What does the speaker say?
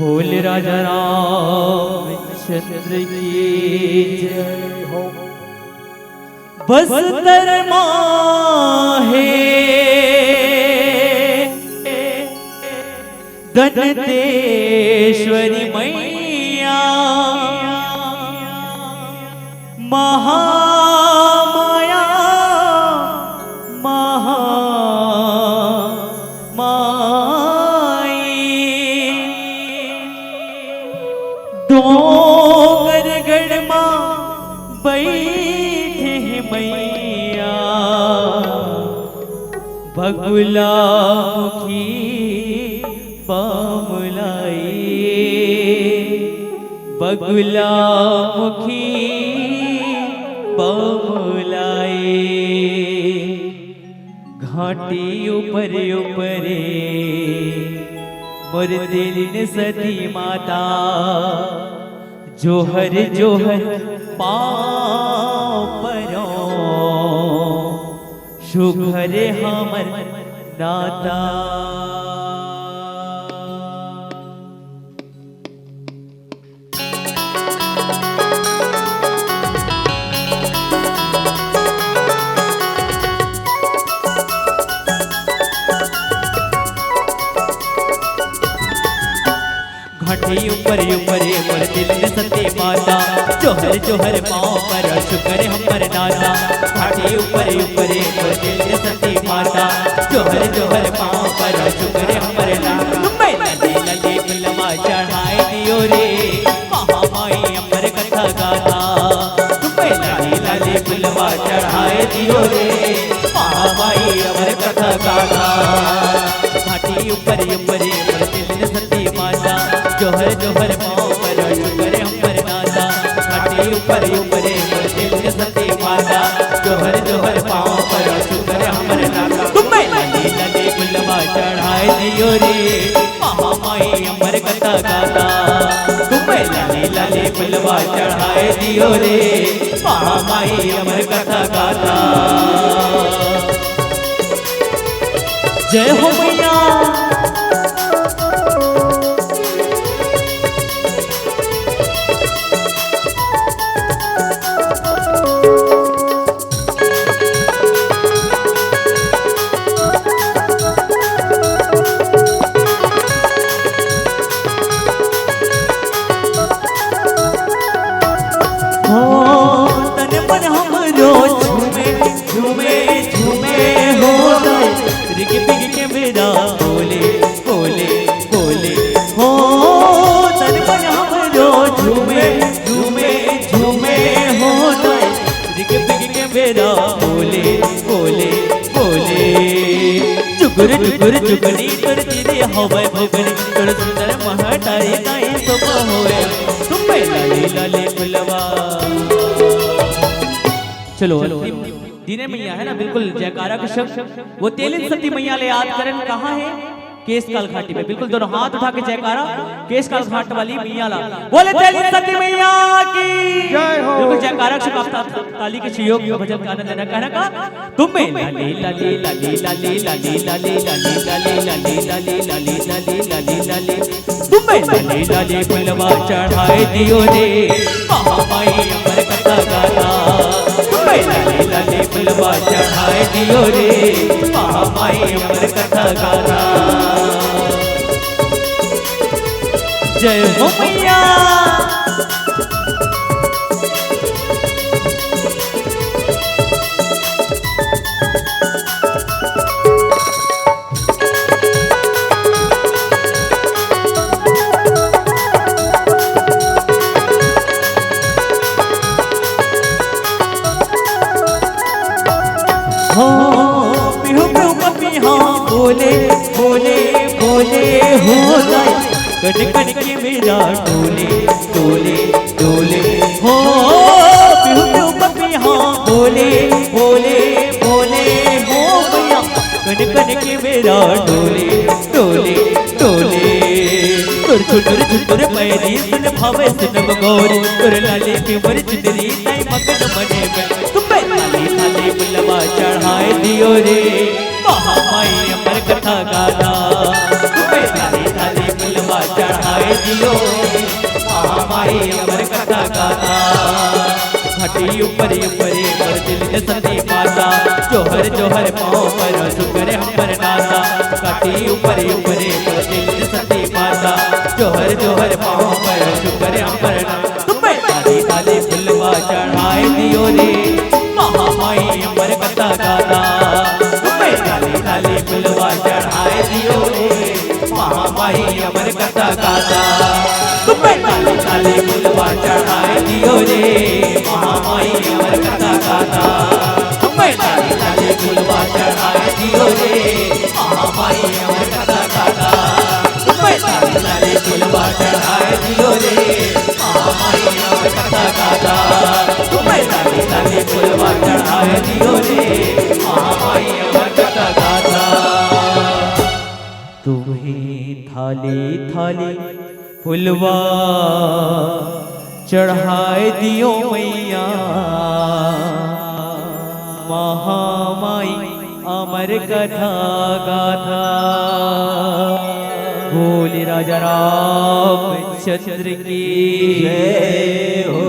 बोल राजा रामचंद्र की जय हो। बस्तर माहे दंतेश्वरी मैया महामाया डोंगर गढ़मा बैठे हैं मैया बगुला मुखी पामुलाई बगुला मुखी पामुलाई घाटी ऊपर ऊपरे मोर दिल ने सती माता जोहर जोहर पाँव परो शुभर हमर नाता। घाटी ऊपर ऊपरे मोर दिल ने सती माता जोहर जोहर पाँव पर शुक्र हमर दाता। घाटी ऊपर ऊपरे मोर दिल ने सती माता जोहर जोहर पाँव पर शुक्र हमर दाता। लले लले फिल्मा चढ़ाए दियो रे महामाई अमर कथा गाता। लले लले फिल्मा चढ़ाए दियो रे महामाई अमर कथा गाता। घाटी ऊपर ऊपरे मोर दिल ने सती माता जोहर जोहर पाँव पर शुक्र हमर नाता। घाटी ऊपर ऊपरे मोर दिल ने सती माता जोहर जोहर पाँव पर शुक्र हमर नाता। लले लले फुलवा चढ़ाए दियो रे महामाई अमर कथा गाता। लले लले फुलवा चढ़ाए दियो रे महामाई अमर कथा गाता। जय हो मैया। तन मन हमरो झूमे झूमे झूमे हो जाए रिग बिग के मेरा बोले बोले बोले हो। तन मन हमरो झूमे झूमे झूमे हो जाए रिग बिग के मेरा बोले बोले बोले। जुगुर जुगुर जुगनी कर तेरे हवे भगनी कर सुंदर महटारी गाई सब होए तुम्हें लाले लाले फुलवा। चलो दीने मैया है ना बिल्कुल जयकारा का शब्द वो तेलिन सती मैया ले याद करें कहाँ है केसकाल घाटी में। बिल्कुल दोनों हाथ उठा के जयकारा केसकाल घाट वाली मैया ला बोले तेलिन सती मैया की जय हो। बिल्कुल जयकारा शब्द आप ताली के सहयोग भजन का आनंद लेना कहना का तुम्हें लाली लाली लाली लाली लाली लाली लाली लाली लाली लाली लाली लाली लाली लाली तुम्हें लाली लाली फुलवा चढ़ाए दियो रे महामाई अमर कथा गाता। लाले लाले फुलवा चढ़ाए दियो रे महामाई अमर कथा गाता। जय हो मैया। बोले बोले बोले हो जाए कट कट के मेरा टोले टोले टोले हो। पिहु पिहु पपी हाँ बोले बोले बोले हो भैया कट कट के मेरा टोले टोले टोले। तुर छुटुर छुटुर पैरी सुन भावे सुन बगौरी तुर लाले की मर चुनरी ताई मगन मने में तुम्हें लाले लाले बुलवा चढ़ाए दियो रे महामाई अमर कथा गाता। लाले लाले बुलवा चढ़ाए दियो महामाई अमर कथा गाता घाटी ऊपर ऊपर मोर दिल ने सती माता जोहर जोहर पाँव पर शुक्र हमर नाता घाटी ऊपर ऊपर मोर दिल ने सती माता जोहर जोहर पाँव पर शुक्र हमर नाता तुम्हें ताली ताली फुलवा चढ़ाए दियो रे महामाई अमर कथा गाता तुम्हें ताली ताली फुलवा चढ़ाए दियो रे महामाई अमर कथा गाता तुम्हें ताली ताली फुलवा चढ़ाए दियो रे महामाई अमर कथा गाता तुम्हें ताली ताली फुलवा चढ़ाए दियो रे महामाई अमर कथा गाता तुम्हें ताली ताली फुलवा चढ़ाए दियो रे महामाई अमर कथा गाता तुम्हें ताली ताली फुलवा चढ़ाए दियो रे महामाई अमर कथा गाता तुम्हें थाली थाली फुलवा चढ़ाए दियो मैया महामाई अमर कथा गाथा बोले राजा रामचंद्र की जय हो।